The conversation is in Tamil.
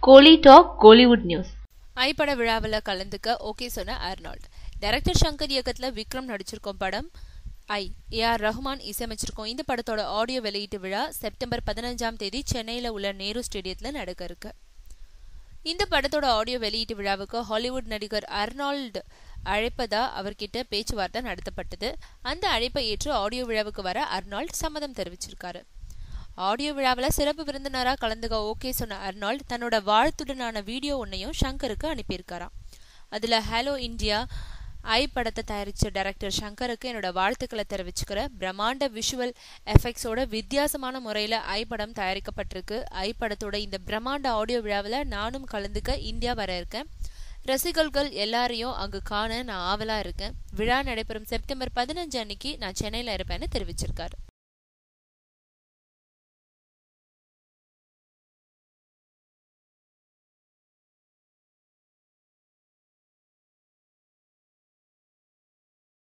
கோலி டாக் கோலிவுட் நியூஸ். ஐ விழாவில் கலந்துக்க ஓகே சொன்ன அர்னால்ட். டைரக்டர் சங்கர் இயக்கத்தில் விக்ரம் நடிச்சிருக்கோம் படம் ஐ. ஏஆர் ரஹ்மான் இசையமைச்சிருக்கோம். இந்த படத்தோட ஆடியோ வெளியீட்டு விழா செப்டம்பர் 15 சென்னையில் உள்ள நேரு ஸ்டேடியத்தில் நடக்க இருக்கு. இந்த படத்தோட ஆடியோ வெளியீட்டு விழாவுக்கு ஹாலிவுட் நடிகர் அர்னால்டு அழைப்பதா அவர்கிட்ட பேச்சுவார்த்தை நடத்தப்பட்டது. அந்த அழைப்பை ஏற்று ஆடியோ விழாவுக்கு வர அர்னால்ட் சம்மதம் தெரிவிச்சிருக்காரு. ஆடியோ விழாவில் சிறப்பு விருந்தினராக கலந்துக்க ஓகே சொன்ன அர்னால்ட் தன்னோட வாழ்த்துடனான வீடியோ ஒன்னையும் ஷங்கருக்கு அனுப்பியிருக்காராம். அதில் ஹலோ இந்தியா ஐ படத்தை தயாரித்த டைரக்டர் ஷங்கருக்கு என்னோட வாழ்த்துக்களை தெரிவிச்சுக்கிற பிரம்மாண்ட விஷுவல் எஃபெக்ட்ஸோட வித்தியாசமான முறையில் ஐ படம் தயாரிக்கப்பட்டிருக்கு. ஐ படத்தோட இந்த பிரம்மாண்ட ஆடியோ விழாவில் நானும் கலந்துக்க இந்தியா வர இருக்கேன். ரசிகர்கள் எல்லாரையும் அங்கு காண நான் ஆவலா இருக்கேன். விழா நடைபெறும் செப்டம்பர் 15 அன்னைக்கு நான் சென்னையில் இருப்பேன்னு தெரிவிச்சிருக்காரு.